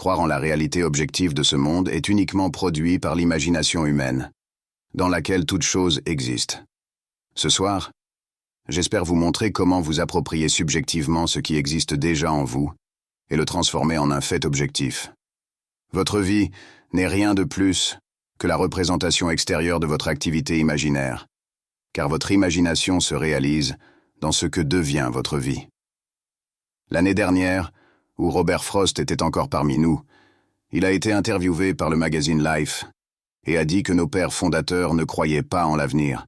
croire en la réalité objective de ce monde est uniquement produit par l'imagination humaine, dans laquelle toute chose existe. Ce soir, j'espère vous montrer comment vous approprier subjectivement ce qui existe déjà en vous et le transformer en un fait objectif. Votre vie n'est rien de plus que la représentation extérieure de votre activité imaginaire, car votre imagination se réalise dans ce que devient votre vie. L'année dernière, où Robert Frost était encore parmi nous, il a été interviewé par le magazine Life et a dit que nos pères fondateurs ne croyaient pas en l'avenir.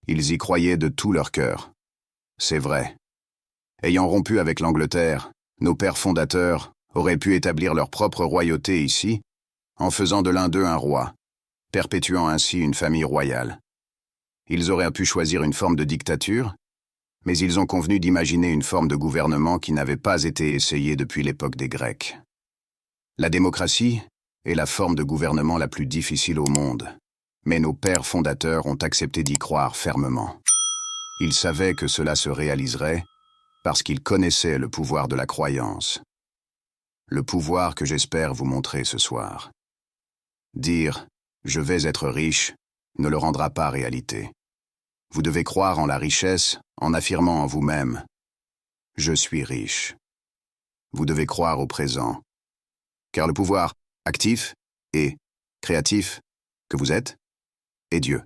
Ils y croyaient de tout leur cœur. C'est vrai. Ayant rompu avec l'Angleterre, nos pères fondateurs auraient pu établir leur propre royauté ici, en faisant de l'un d'eux un roi, perpétuant ainsi une famille royale. Ils auraient pu choisir une forme de dictature, mais ils ont convenu d'imaginer une forme de gouvernement qui n'avait pas été essayée depuis l'époque des Grecs. La démocratie est la forme de gouvernement la plus difficile au monde, mais nos pères fondateurs ont accepté d'y croire fermement. Ils savaient que cela se réaliserait parce qu'ils connaissaient le pouvoir de la croyance. Le pouvoir que j'espère vous montrer ce soir. Dire « je vais être riche » ne le rendra pas réalité. Vous devez croire en la richesse en affirmant en vous-même « je suis riche ». Vous devez croire au présent, car le pouvoir actif et créatif que vous êtes est Dieu.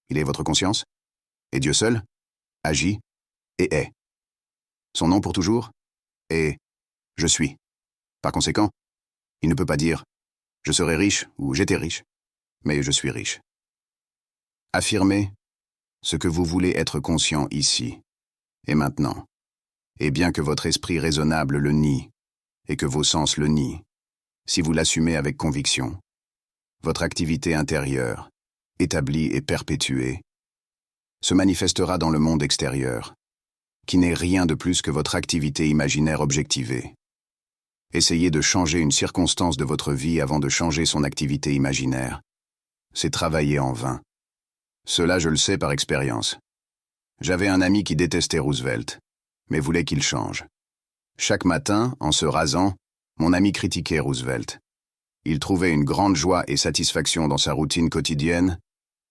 Il est votre conscience, et Dieu seul agit et est. Son nom pour toujours est « je suis ». Par conséquent, il ne peut pas dire « je serai riche » ou « j'étais riche », mais « je suis riche ». Affirmez ce que vous voulez être conscient ici et maintenant, et bien que votre esprit raisonnable le nie et que vos sens le nient, si vous l'assumez avec conviction, votre activité intérieure, établie et perpétuée, se manifestera dans le monde extérieur, qui n'est rien de plus que votre activité imaginaire objectivée. Essayez de changer une circonstance de votre vie avant de changer son activité imaginaire. C'est travailler en vain. Cela, je le sais par expérience. J'avais un ami qui détestait Roosevelt, mais voulait qu'il change. Chaque matin, en se rasant, mon ami critiquait Roosevelt. Il trouvait une grande joie et satisfaction dans sa routine quotidienne,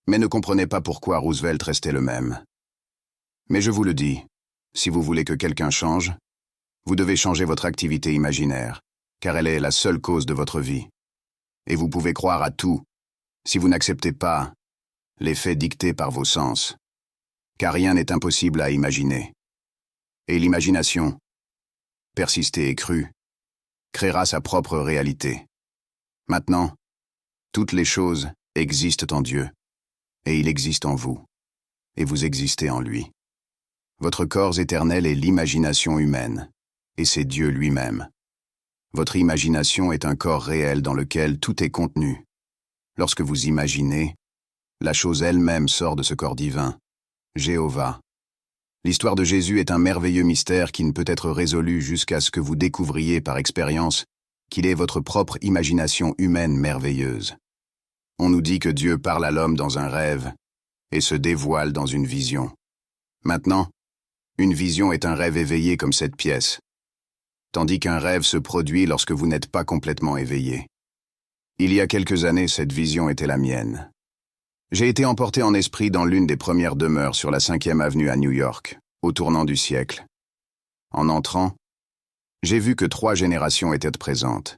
mais ne comprenait pas pourquoi Roosevelt restait le même. Mais je vous le dis, si vous voulez que quelqu'un change, vous devez changer votre activité imaginaire, car elle est la seule cause de votre vie. Et vous pouvez croire à tout, si vous n'acceptez pas les faits dictés par vos sens, car rien n'est impossible à imaginer. Et l'imagination, persistée et crue, créera sa propre réalité. Maintenant, toutes les choses existent en Dieu, et il existe en vous, et vous existez en lui. Votre corps éternel est l'imagination humaine, et c'est Dieu lui-même. Votre imagination est un corps réel dans lequel tout est contenu. Lorsque vous imaginez, la chose elle-même sort de ce corps divin, Jéhovah. L'histoire de Jésus est un merveilleux mystère qui ne peut être résolu jusqu'à ce que vous découvriez par expérience qu'il est votre propre imagination humaine merveilleuse. On nous dit que Dieu parle à l'homme dans un rêve et se dévoile dans une vision. Maintenant, une vision est un rêve éveillé comme cette pièce, tandis qu'un rêve se produit lorsque vous n'êtes pas complètement éveillé. Il y a quelques années, cette vision était la mienne. J'ai été emporté en esprit dans l'une des premières demeures sur la 5e avenue à New York, au tournant du siècle. En entrant, j'ai vu que 3 générations étaient présentes,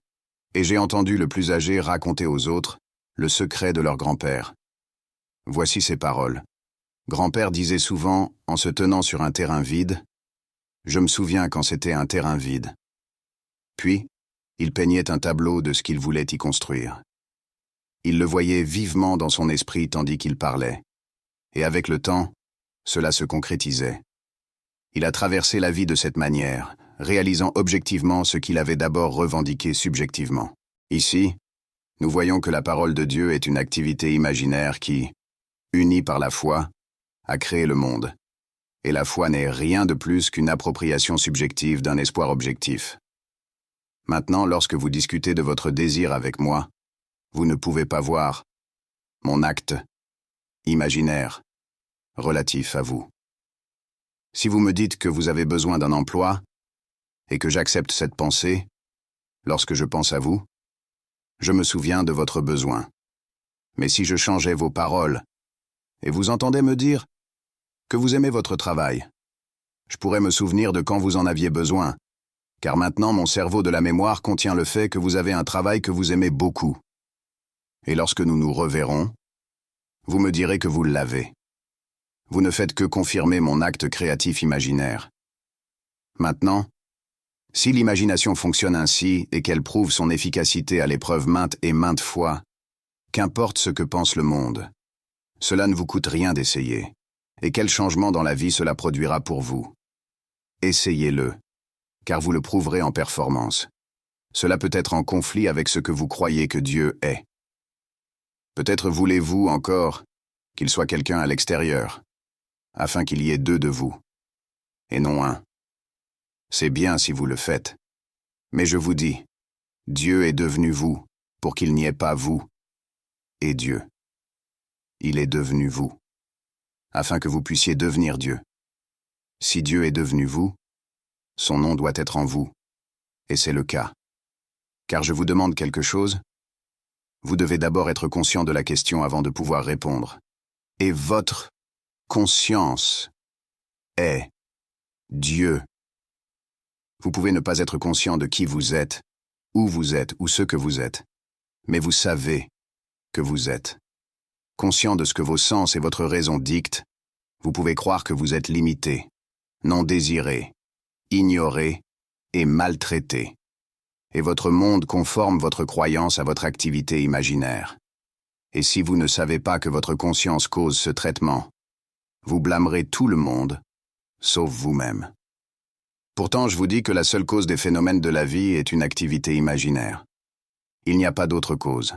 et j'ai entendu le plus âgé raconter aux autres le secret de leur grand-père. Voici ces paroles. Grand-père disait souvent, en se tenant sur un terrain vide, « Je me souviens quand c'était un terrain vide. » Puis, il peignait un tableau de ce qu'il voulait y construire. Il le voyait vivement dans son esprit tandis qu'il parlait. Et avec le temps, cela se concrétisait. Il a traversé la vie de cette manière, réalisant objectivement ce qu'il avait d'abord revendiqué subjectivement. Ici, nous voyons que la parole de Dieu est une activité imaginaire qui, unie par la foi, a créé le monde. Et la foi n'est rien de plus qu'une appropriation subjective d'un espoir objectif. Maintenant, lorsque vous discutez de votre désir avec moi, vous ne pouvez pas voir mon acte imaginaire relatif à vous. Si vous me dites que vous avez besoin d'un emploi et que j'accepte cette pensée, Lorsque je pense à vous, je me souviens de votre besoin. Mais si je changeais vos paroles, et vous entendez me dire que vous aimez votre travail, je pourrais me souvenir de quand vous en aviez besoin, car maintenant mon cerveau de la mémoire contient le fait que vous avez un travail que vous aimez beaucoup. Et lorsque nous nous reverrons, vous me direz que vous l'avez. Vous ne faites que confirmer mon acte créatif imaginaire. Maintenant, si l'imagination fonctionne ainsi et qu'elle prouve son efficacité à l'épreuve maintes et maintes fois, qu'importe ce que pense le monde, cela ne vous coûte rien d'essayer. Et quel changement dans la vie cela produira pour vous? Essayez-le, car vous le prouverez en performance. Cela peut être en conflit avec ce que vous croyez que Dieu est. Peut-être voulez-vous encore qu'il soit quelqu'un à l'extérieur, afin qu'il y ait deux de vous, et non un. C'est bien si vous le faites. Mais je vous dis, Dieu est devenu vous, pour qu'il n'y ait pas vous et Dieu. Il est devenu vous, afin que vous puissiez devenir Dieu. Si Dieu est devenu vous, son nom doit être en vous, et c'est le cas. Car je vous demande quelque chose, vous devez d'abord être conscient de la question avant de pouvoir répondre. Et votre conscience est Dieu. Vous pouvez ne pas être conscient de qui vous êtes ou ce que vous êtes, mais vous savez que vous êtes. Conscient de ce que vos sens et votre raison dictent, vous pouvez croire que vous êtes limité, non désiré, ignoré et maltraité. Et votre monde conforme votre croyance à votre activité imaginaire. Et si vous ne savez pas que votre conscience cause ce traitement, vous blâmerez tout le monde, sauf vous-même. Pourtant, je vous dis que la seule cause des phénomènes de la vie est une activité imaginaire. Il n'y a pas d'autre cause.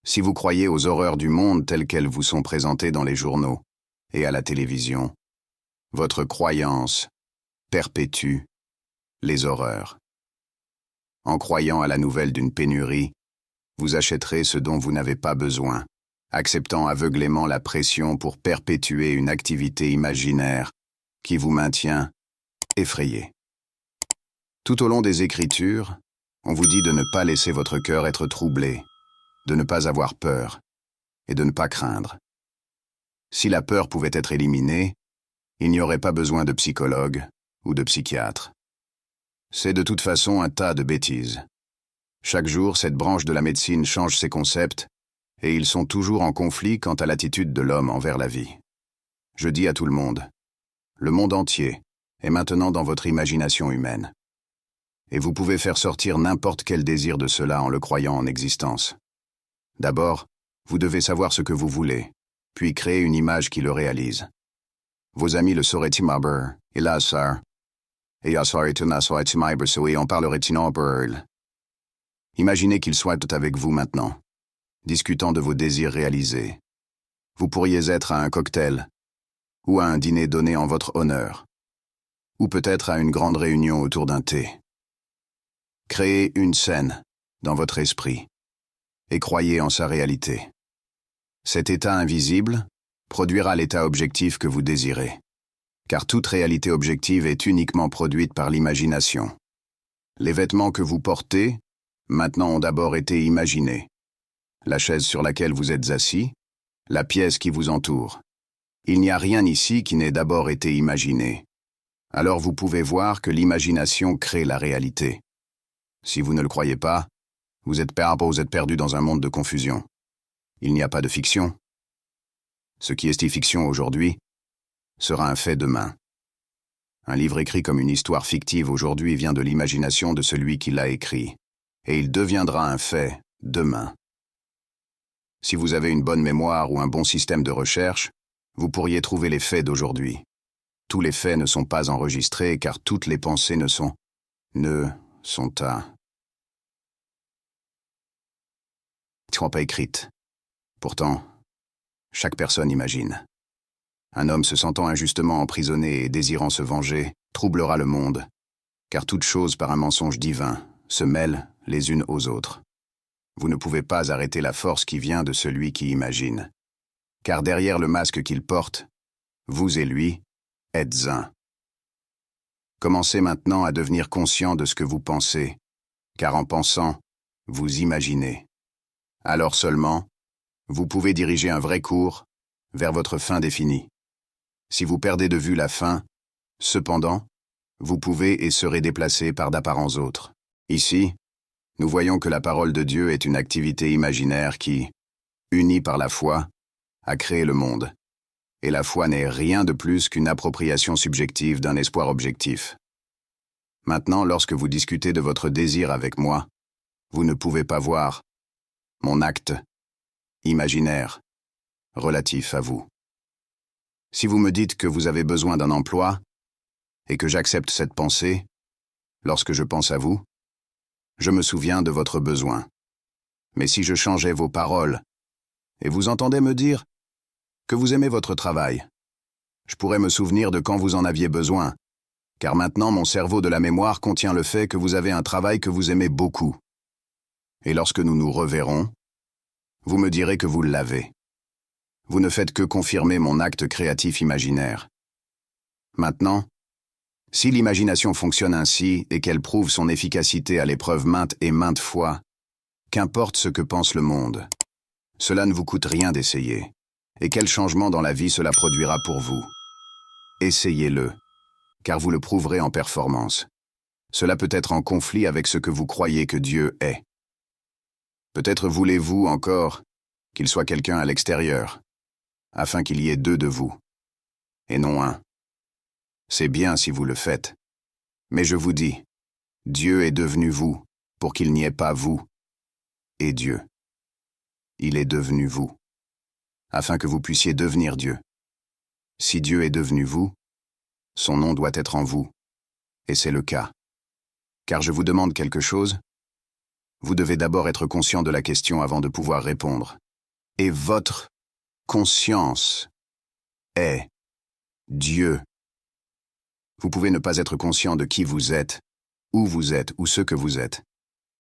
Si vous croyez aux horreurs du monde telles qu'elles vous sont présentées dans les journaux et à la télévision, votre croyance perpétue les horreurs. En croyant à la nouvelle d'une pénurie, vous achèterez ce dont vous n'avez pas besoin, acceptant aveuglément la pression pour perpétuer une activité imaginaire qui vous maintient effrayé. Tout au long des Écritures, on vous dit de ne pas laisser votre cœur être troublé, de ne pas avoir peur et de ne pas craindre. Si la peur pouvait être éliminée, il n'y aurait pas besoin de psychologue ou de psychiatre. C'est de toute façon un tas de bêtises. Chaque jour, cette branche de la médecine change ses concepts et ils sont toujours en conflit quant à l'attitude de l'homme envers la vie. Je dis à tout le monde entier est maintenant dans votre imagination humaine. Et vous pouvez faire sortir n'importe quel désir de cela en le croyant en existence. D'abord, vous devez savoir ce que vous voulez, puis créer une image qui le réalise. Vos amis le sauraient-ils maber, et là, sir, et en parlerait-il en pearl. Imaginez qu'ils soient tout avec vous maintenant, discutant de vos désirs réalisés. Vous pourriez être à un cocktail, ou à un dîner donné en votre honneur, ou peut-être à une grande réunion autour d'un thé. Créez une scène dans votre esprit et croyez en sa réalité. Cet état invisible produira l'état objectif que vous désirez, car toute réalité objective est uniquement produite par l'imagination. Les vêtements que vous portez, maintenant ont d'abord été imaginés. La chaise sur laquelle vous êtes assis, la pièce qui vous entoure. Il n'y a rien ici qui n'ait d'abord été imaginé. Alors vous pouvez voir que l'imagination crée la réalité. Si vous ne le croyez pas, vous êtes perdu dans un monde de confusion. Il n'y a pas de fiction. Ce qui est fiction aujourd'hui sera un fait demain. Un livre écrit comme une histoire fictive aujourd'hui vient de l'imagination de celui qui l'a écrit, et il deviendra un fait demain. Si vous avez une bonne mémoire ou un bon système de recherche, vous pourriez trouver les faits d'aujourd'hui. Tous les faits ne sont pas enregistrés car toutes les pensées ne sont pas écrites. Pourtant, chaque personne imagine. Un homme se sentant injustement emprisonné et désirant se venger troublera le monde, car toute chose par un mensonge divin se mêle les unes aux autres. Vous ne pouvez pas arrêter la force qui vient de celui qui imagine, car derrière le masque qu'il porte, vous et lui êtes un. Commencez maintenant à devenir conscient de ce que vous pensez, car en pensant, vous imaginez. Alors seulement, vous pouvez diriger un vrai cours vers votre fin définie. Si vous perdez de vue la fin, cependant, vous pouvez et serez déplacé par d'apparents autres. Ici, nous voyons que la parole de Dieu est une activité imaginaire qui, unie par la foi, a créé le monde. Et la foi n'est rien de plus qu'une appropriation subjective d'un espoir objectif. Maintenant, lorsque vous discutez de votre désir avec moi, vous ne pouvez pas voir mon acte imaginaire relatif à vous. Si vous me dites que vous avez besoin d'un emploi et que j'accepte cette pensée, lorsque je pense à vous, je me souviens de votre besoin. Mais si je changeais vos paroles et vous entendez me dire que vous aimez votre travail, je pourrais me souvenir de quand vous en aviez besoin, car maintenant mon cerveau de la mémoire contient le fait que vous avez un travail que vous aimez beaucoup. Et lorsque nous nous reverrons, vous me direz que vous l'avez. Vous ne faites que confirmer mon acte créatif imaginaire. Maintenant, si l'imagination fonctionne ainsi et qu'elle prouve son efficacité à l'épreuve maintes et maintes fois, qu'importe ce que pense le monde, cela ne vous coûte rien d'essayer. Et quel changement dans la vie cela produira pour vous? Essayez-le, car vous le prouverez en performance. Cela peut être en conflit avec ce que vous croyez que Dieu est. Peut-être voulez-vous encore qu'il soit quelqu'un à l'extérieur, afin qu'il y ait deux de vous, et non un. C'est bien si vous le faites. Mais je vous dis, Dieu est devenu vous, pour qu'il n'y ait pas vous et Dieu. Il est devenu vous, afin que vous puissiez devenir Dieu. Si Dieu est devenu vous, son nom doit être en vous, et c'est le cas. Car je vous demande quelque chose, vous devez d'abord être conscient de la question avant de pouvoir répondre. Et votre conscience est Dieu. Vous pouvez ne pas être conscient de qui vous êtes, où vous êtes ou ce que vous êtes,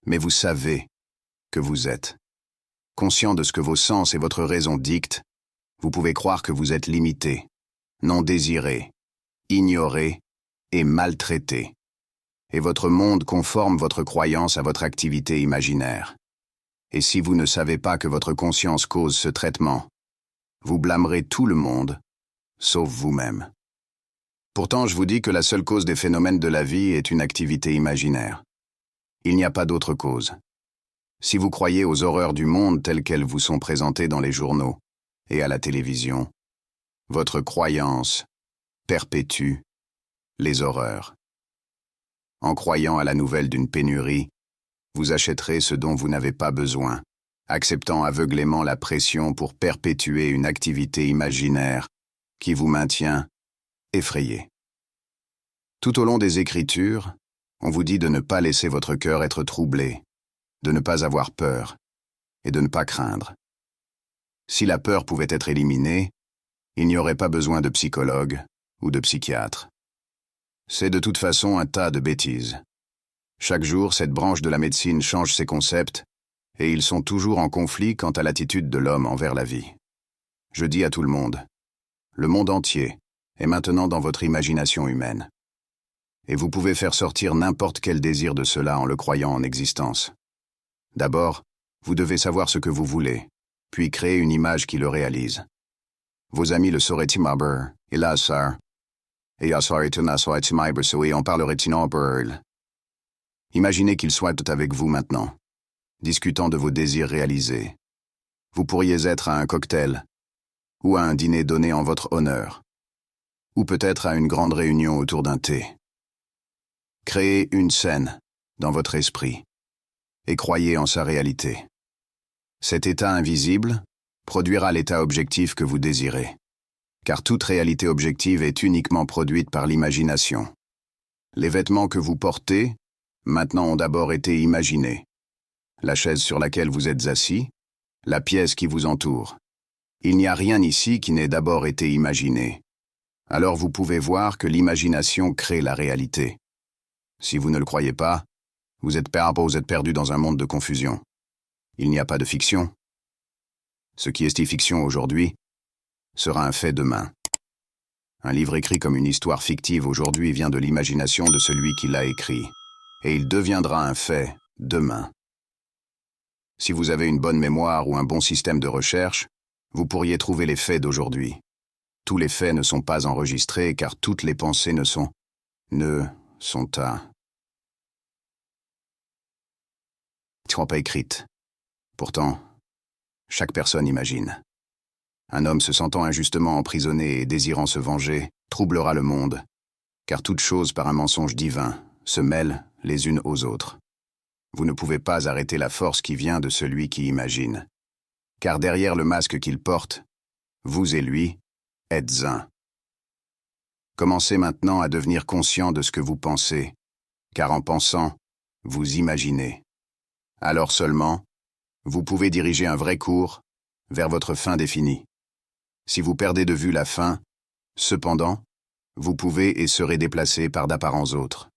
mais vous savez que vous êtes. Conscient de ce que vos sens et votre raison dictent, vous pouvez croire que vous êtes limité, non désiré, ignoré et maltraité. Et votre monde conforme votre croyance à votre activité imaginaire. Et si vous ne savez pas que votre conscience cause ce traitement, vous blâmerez tout le monde, sauf vous-même. Pourtant, je vous dis que la seule cause des phénomènes de la vie est une activité imaginaire. Il n'y a pas d'autre cause. Si vous croyez aux horreurs du monde telles qu'elles vous sont présentées dans les journaux et à la télévision, votre croyance perpétue les horreurs. En croyant à la nouvelle d'une pénurie, vous achèterez ce dont vous n'avez pas besoin, acceptant aveuglément la pression pour perpétuer une activité imaginaire qui vous maintient effrayé. Tout au long des Écritures, on vous dit de ne pas laisser votre cœur être troublé, de ne pas avoir peur et de ne pas craindre. Si la peur pouvait être éliminée, il n'y aurait pas besoin de psychologue ou de psychiatre. C'est de toute façon un tas de bêtises. Chaque jour, cette branche de la médecine change ses concepts, et ils sont toujours en conflit quant à l'attitude de l'homme envers la vie. Je dis à tout le monde entier est maintenant dans votre imagination humaine. Et vous pouvez faire sortir n'importe quel désir de cela en le croyant en existence. D'abord, vous devez savoir ce que vous voulez, puis créer une image qui le réalise. Vos amis le sauraient-ils, et là, ça. Et en parlerait-il. Imaginez qu'ils soient avec vous maintenant, discutant de vos désirs réalisés. Vous pourriez être à un cocktail, ou à un dîner donné en votre honneur, ou peut-être à une grande réunion autour d'un thé. Créez une scène dans votre esprit, et croyez en sa réalité. Cet état invisible produira l'état objectif que vous désirez. Car toute réalité objective est uniquement produite par l'imagination. Les vêtements que vous portez, maintenant ont d'abord été imaginés. La chaise sur laquelle vous êtes assis, la pièce qui vous entoure. Il n'y a rien ici qui n'ait d'abord été imaginé. Alors vous pouvez voir que l'imagination crée la réalité. Si vous ne le croyez pas, vous êtes perdu dans un monde de confusion. Il n'y a pas de fiction. Ce qui est fiction aujourd'hui sera un fait demain. Un livre écrit comme une histoire fictive aujourd'hui vient de l'imagination de celui qui l'a écrit, et il deviendra un fait demain. Si vous avez une bonne mémoire ou un bon système de recherche, vous pourriez trouver les faits d'aujourd'hui. Tous les faits ne sont pas enregistrés car toutes les pensées ne sont pas écrites. Pourtant, chaque personne imagine. Un homme se sentant injustement emprisonné et désirant se venger troublera le monde, car toute chose par un mensonge divin se mêle les unes aux autres. Vous ne pouvez pas arrêter la force qui vient de celui qui imagine, car derrière le masque qu'il porte, vous et lui êtes un. Commencez maintenant à devenir conscient de ce que vous pensez, car en pensant, vous imaginez. Alors seulement, vous pouvez diriger un vrai cours vers votre fin définie. Si vous perdez de vue la fin, cependant, vous pouvez et serez déplacé par d'apparents autres.